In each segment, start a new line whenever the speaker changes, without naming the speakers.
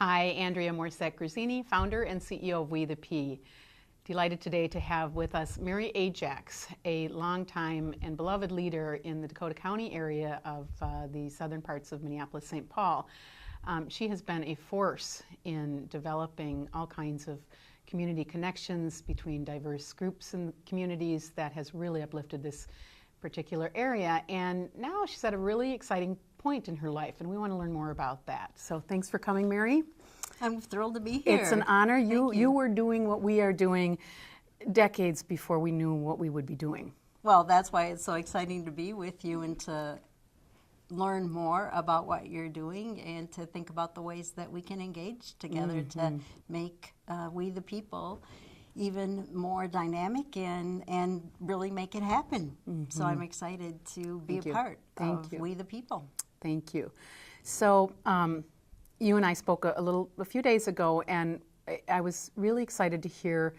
Hi, Andrea Morset-Grusini, founder and CEO of WetheP. Delighted today to have with us Mary Ajax, a longtime and beloved leader in the Dakota County area of the southern parts of Minneapolis-St. Paul. She has been a force in developing all kinds of community connections between diverse groups and communities that has really uplifted this particular area. And now she's at a really exciting point in her life, and we want to learn more about that. So thanks for coming, Mary.
I'm thrilled to be here.
It's an honor.
You.
You were doing what we are doing decades before we knew what we would be doing.
Well, that's why it's so exciting to be with you and to learn more about what you're doing and to think about the ways that we can engage together to make We the People even more dynamic and really make it happen. So I'm excited to be a part of We the People.
Thank you. So you and I spoke a few days ago, and I was really excited to hear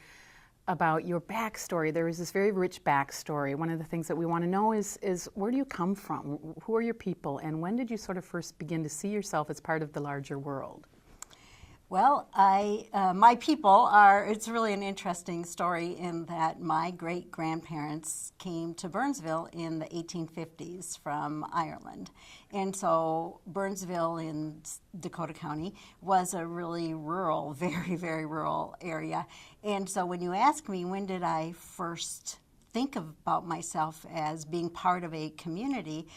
about your backstory. There is this very rich backstory. One of the things that we want to know is where do you come from? Who are your people? And when did you sort of first begin to see yourself as part of the larger world?
Well, my people are, it's really an interesting story in that my great-grandparents came to Burnsville in the 1850s from Ireland. And so Burnsville in Dakota County was a really rural, very, very rural area. And so when you ask me, when did I first think about myself as being part of a community,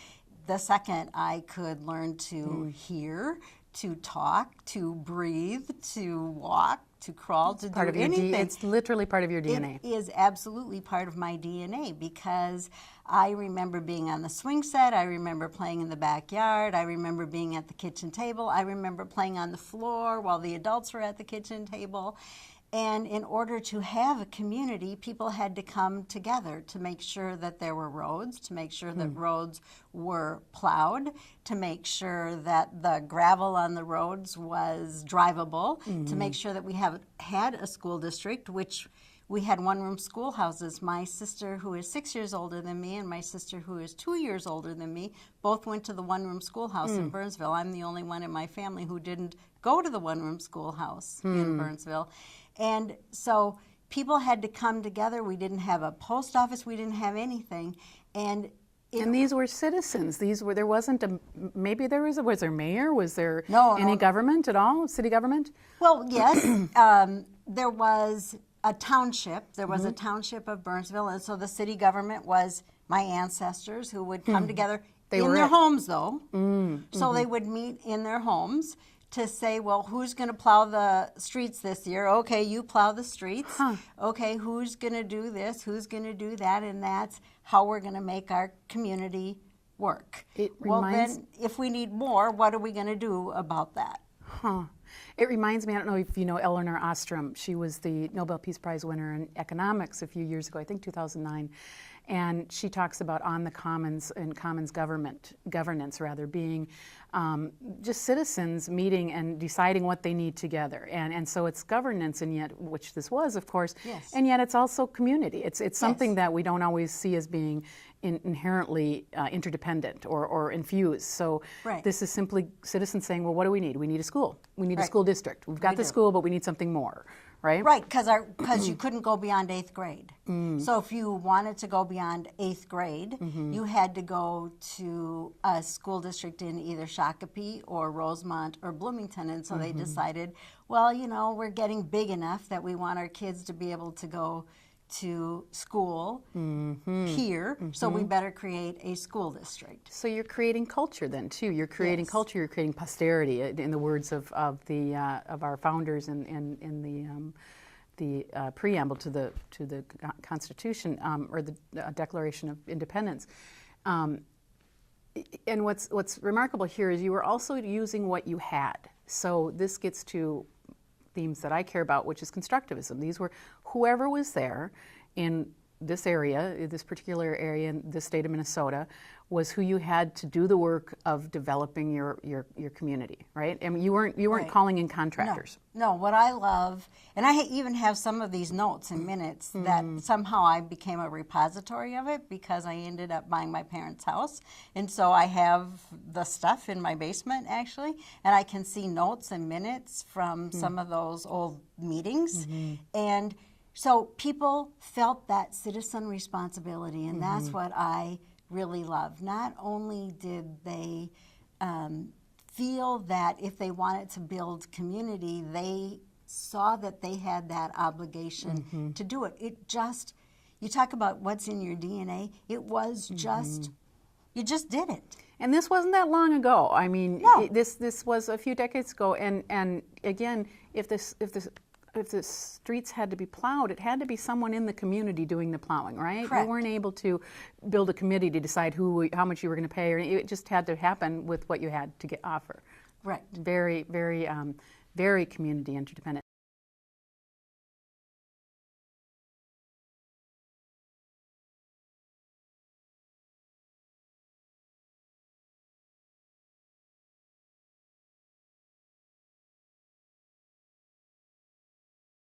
the second I could learn to hear, to talk, to breathe, to walk, to crawl, to do anything.
It's literally part of your DNA.
It is absolutely part of my DNA because I remember being on the swing set, I remember playing in the backyard, I remember being at the kitchen table, I remember playing on the floor while the adults were at the kitchen table. And in order to have a community, people had to come together to make sure that there were roads, to make sure that roads were plowed, to make sure that the gravel on the roads was drivable, to make sure that we had a school district, which we had one-room schoolhouses. My sister, who is 6 years older than me, and my sister, who is 2 years older than me, both went to the one-room schoolhouse in Burnsville. I'm the only one in my family who didn't go to the one-room schoolhouse in Burnsville. And so people had to come together. We didn't have a post office. We didn't have anything. And
these were citizens. There wasn't a, maybe there was there mayor? Was there any government at all, city government?
Well, yes. There was a township. There was a township of Burnsville. And so the city government was my ancestors who would come together in their homes, though. So they would meet in their homes to say, well, who's going to plow the streets this year? Okay, you plow the streets. Okay, who's going to do this? Who's going to do that? And that's how we're going to make our community work. Well, then, if we need more, what are we going to do about that?
It reminds me, I don't know if you know Eleanor Ostrom. She was the Nobel Peace Prize winner in economics a few years ago, I think 2009. And she talks about on the commons and commons governance being just citizens meeting and deciding what they need together. And so it's governance, and yet, which this was, of course, and yet it's also community. It's something that we don't always see as being inherently interdependent or infused. So this is simply citizens saying, well, what do we need? We need a school. We need a school district. We've got the school, but we need something more. Right?
Right, because you couldn't go beyond 8th grade. So if you wanted to go beyond 8th grade, you had to go to a school district in either Shakopee or Rosemont or Bloomington. And so they decided, well, you know, we're getting big enough that we want our kids to be able to go to school here, so we better create a school district.
So you're creating culture then too. You're creating culture. You're creating posterity, in the words of our founders in the preamble to the Constitution or the Declaration of Independence. And what's remarkable here is you were also using what you had. So this gets to themes that I care about, which is constructivism. These were whoever was there in this area, this particular area in the state of Minnesota, was who you had to do the work of developing your community, right? I mean, you weren't
Right.
calling in contractors.
No, what I love, and I even have some of these notes and minutes that somehow I became a repository of it because I ended up buying my parents' house. And so I have the stuff in my basement actually, and I can see notes and minutes from some of those old meetings. And so people felt that citizen responsibility, and that's what I really love. Not only did they feel that if they wanted to build community, they saw that they had that obligation to do it. It just, you talk about what's in your DNA, it was just, you just did it.
And this wasn't that long ago. I mean,
No.
this was a few decades ago. And again, if the streets had to be plowed, it had to be someone in the community doing the plowing, right?
Correct.
You weren't able to build a committee to decide how much you were going to pay, or it just had to happen with what you had to offer.
Right.
Very, very, very community interdependent.